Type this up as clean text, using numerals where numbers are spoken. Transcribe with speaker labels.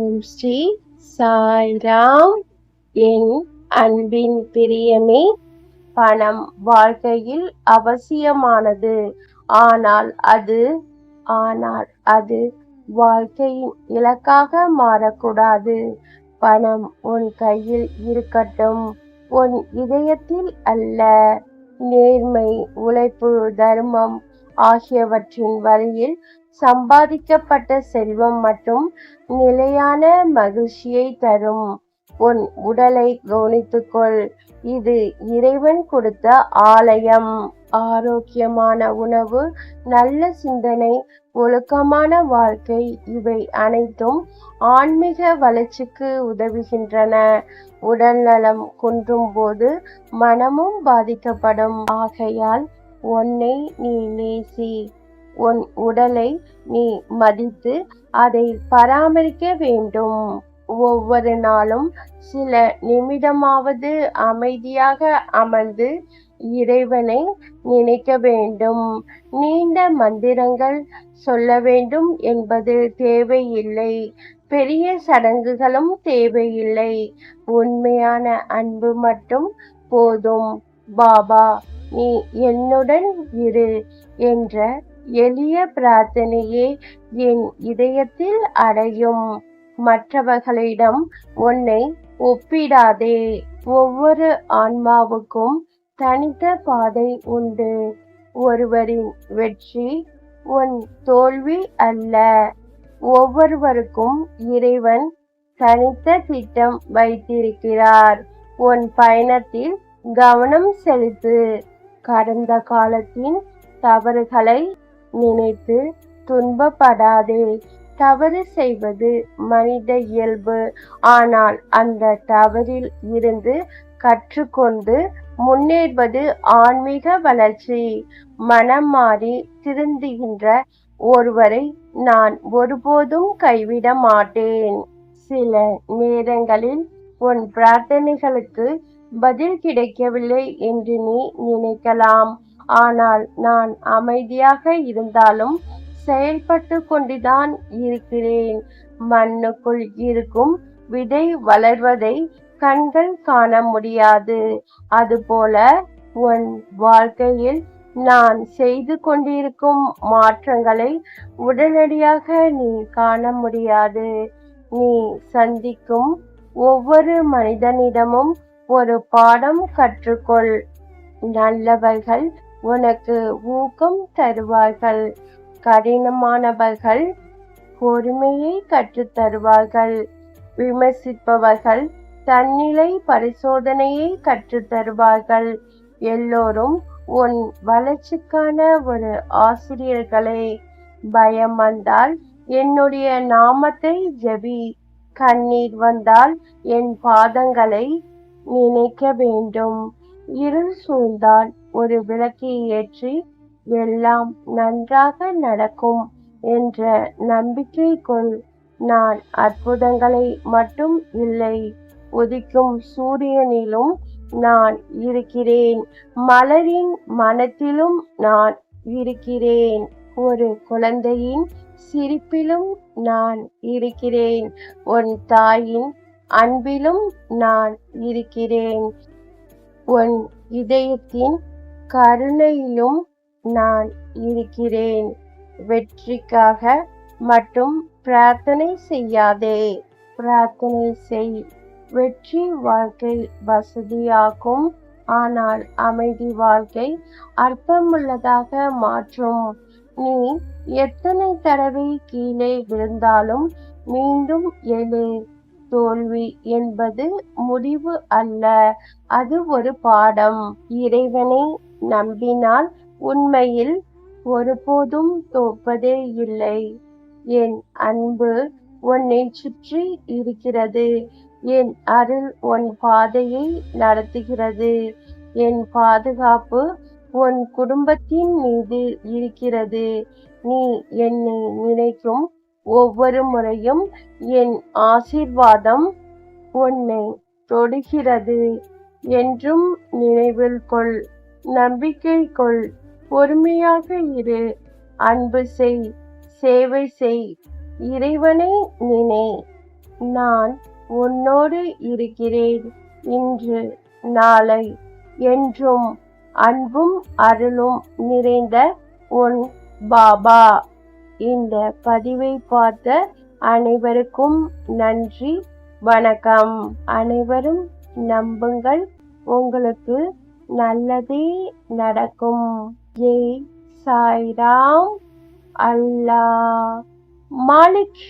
Speaker 1: ஓம் ஸ்ரீ சாய்ராம். என் அன்பின் பிரியமே, பணம் வாழ்க்கையில் அவசியமானது. ஆனால் அது வாழ்க்கையின் இலக்காக மாறக்கூடாது. பணம் உன் கையில் இருக்கட்டும், உன் இதயத்தில் அல்ல. நேர்மை, உழைப்பு, தர்மம் ஆகியவற்றின் வழியில் சம்பாதிக்கப்பட்ட செல்வம் மற்றும் நிலையான மகிழ்ச்சியை தரும். உன் உடலை கவனித்துக்கொள், இது இறைவன் கொடுத்த ஆலயம். ஆரோக்கியமான உணவு, நல்ல சிந்தனை, ஒழுக்கமான வாழ்க்கை, இவை அனைத்தும் ஆன்மீக வளர்ச்சிக்கு உதவுகின்றன. உடல் நலம் குன்றும் போது மனமும் பாதிக்கப்படும். ஆகையால் உன்னை நீ நேசி, உன் உடலை நீ மதித்து அதை பராமரிக்க வேண்டும். ஒவ்வொரு நாளும் சில நிமிடமாவது அமைதியாக அமர்ந்து இறைவனை நினைக்க வேண்டும். நீண்ட மந்திரங்கள் சொல்ல வேண்டும் என்பது தேவையில்லை. பெரிய சடங்குகளும் தேவையில்லை. உண்மையான அன்பு மட்டும் போதும். பாபா, நீ என்னுடன் இரு என்ற எளிய பிரார்த்தனையே என் இதயத்தில் அடையும். மற்றவர்களிடம் உன்னை ஒப்பிடாதே. ஒவ்வொரு ஆன்மாவுக்கும் தனித்த பாதை உண்டு. ஒருவரின் வெற்றி உன் தோல்வி அல்ல. ஒவ்வொருவருக்கும் இறைவன் தனித்த திட்டம் வைத்திருக்கிறார். உன் பயணத்தில் கவனம் செலுத்து. கடந்த காலத்தின் தவறுகளை நினைத்து துன்பப்படாதே. தவறு செய்வது மனித இயல்பு. ஆனால் அந்த தவறில் இருந்து கற்றுக்கொண்டு முன்னேறுவது ஆன்மீக வளர்ச்சி. மனம் மாறி திருந்துகின்ற ஒருவரை நான் ஒருபோதும் கைவிட மாட்டேன். சில நேரங்களில் உன் பிரார்த்தனைகளுக்கு பதில் கிடைக்கவில்லை என்று நீ நினைக்கலாம். ஆனால் நான் அமைதியாக இருந்தாலும் செயல்பட்டு கொண்டுதான் இருக்கிறேன். மண்ணுக்குள் இருக்கும் விதை வளர்வதை கண்கள் காண முடியாது. அதுபோல உன் வாழ்க்கையில் நான் செய்து கொண்டிருக்கும் மாற்றங்களை உடனடியாக நீ காண முடியாது. நீ சந்திக்கும் ஒவ்வொரு மனிதனிடமும் ஒரு பாடம் கற்றுக்கொள். நல்லவர்கள் உனக்கு ஊக்கம் தருவார்கள். கடினமானவர்கள் பொறுமையை கற்றுத் தருவார்கள். விமர்சிப்பவர்கள் தன்னிலை பரிசோதனையை கற்றுத் தருவார்கள். எல்லோரும் உன் வளர்ச்சிக்கான ஒரு ஆசிரியர்களே. பயம் வந்தால் என்னுடைய நாமத்தை ஜெபி. கண்ணீர் வந்தால் என் பாதங்களை நினைக்க வேண்டும். இருள் சூழ்ந்தால் ஒரு விளக்கை ஏற்றி எல்லாம் நன்றாக நடக்கும் என்ற நம்பிக்கை கொள். நான் அற்புதங்களை மட்டும் இல்லை, உதிக்கும் சூரியனிலும் நான் இருக்கிறேன். மலரின் மனத்திலும் நான் இருக்கிறேன். ஒரு குழந்தையின் சிரிப்பிலும் நான் இருக்கிறேன். உன் தாயின் அன்பிலும் நான் இருக்கிறேன். உன் இதயத்தின் கருணையிலும் நான் இருக்கிறேன். வெற்றிக்காக மட்டும் பிரார்த்தனை செய்யாதே, பிரார்த்தனை செய். வெற்றி வாழ்க்கை வசதியாக்கும், ஆனால் அமைதி வாழ்க்கை அர்த்தமுள்ளதாக மாற்றும். நீ எத்தனை தடவை கீழே விழுந்தாலும் மீண்டும் எழு. தோல்வி என்பது முடிவு அல்ல, அது ஒரு பாடம். இறைவனை நம்பினால் உண்மையில் ஒருபோதும் தோற்பதே இல்லை. என் அன்பு உன்னை சுற்றி இருக்கிறது. என் அருள் உன் பாதையை நடத்துகிறது. என் பாதுகாப்பு உன் குடும்பத்தின் மீது இருக்கிறது. நீ என்னை நினைக்கும் ஒவ்வொரு முறையும் என் ஆசீர்வாதம் உன்னை தொடுகிறது. என்றும் நினைவில் கொள். நம்பிக்கை கொள். பொறுமையாக இரு. அன்பு செய். சேவை செய். இறைவனை நினை. நான் உன்னோடு இருக்கிறேன், இன்று நாளை என்றும். அன்பும் அருளும் நிறைந்த உன் பாபா. இந்த பதிவை பார்த்த அனைவருக்கும் நன்றி, வணக்கம். அனைவரும் நம்புங்கள், உங்களுக்கு நல்லதே நடக்கும். ஜெய் சாய்ராம். அல்லாஹ் மாலிக்.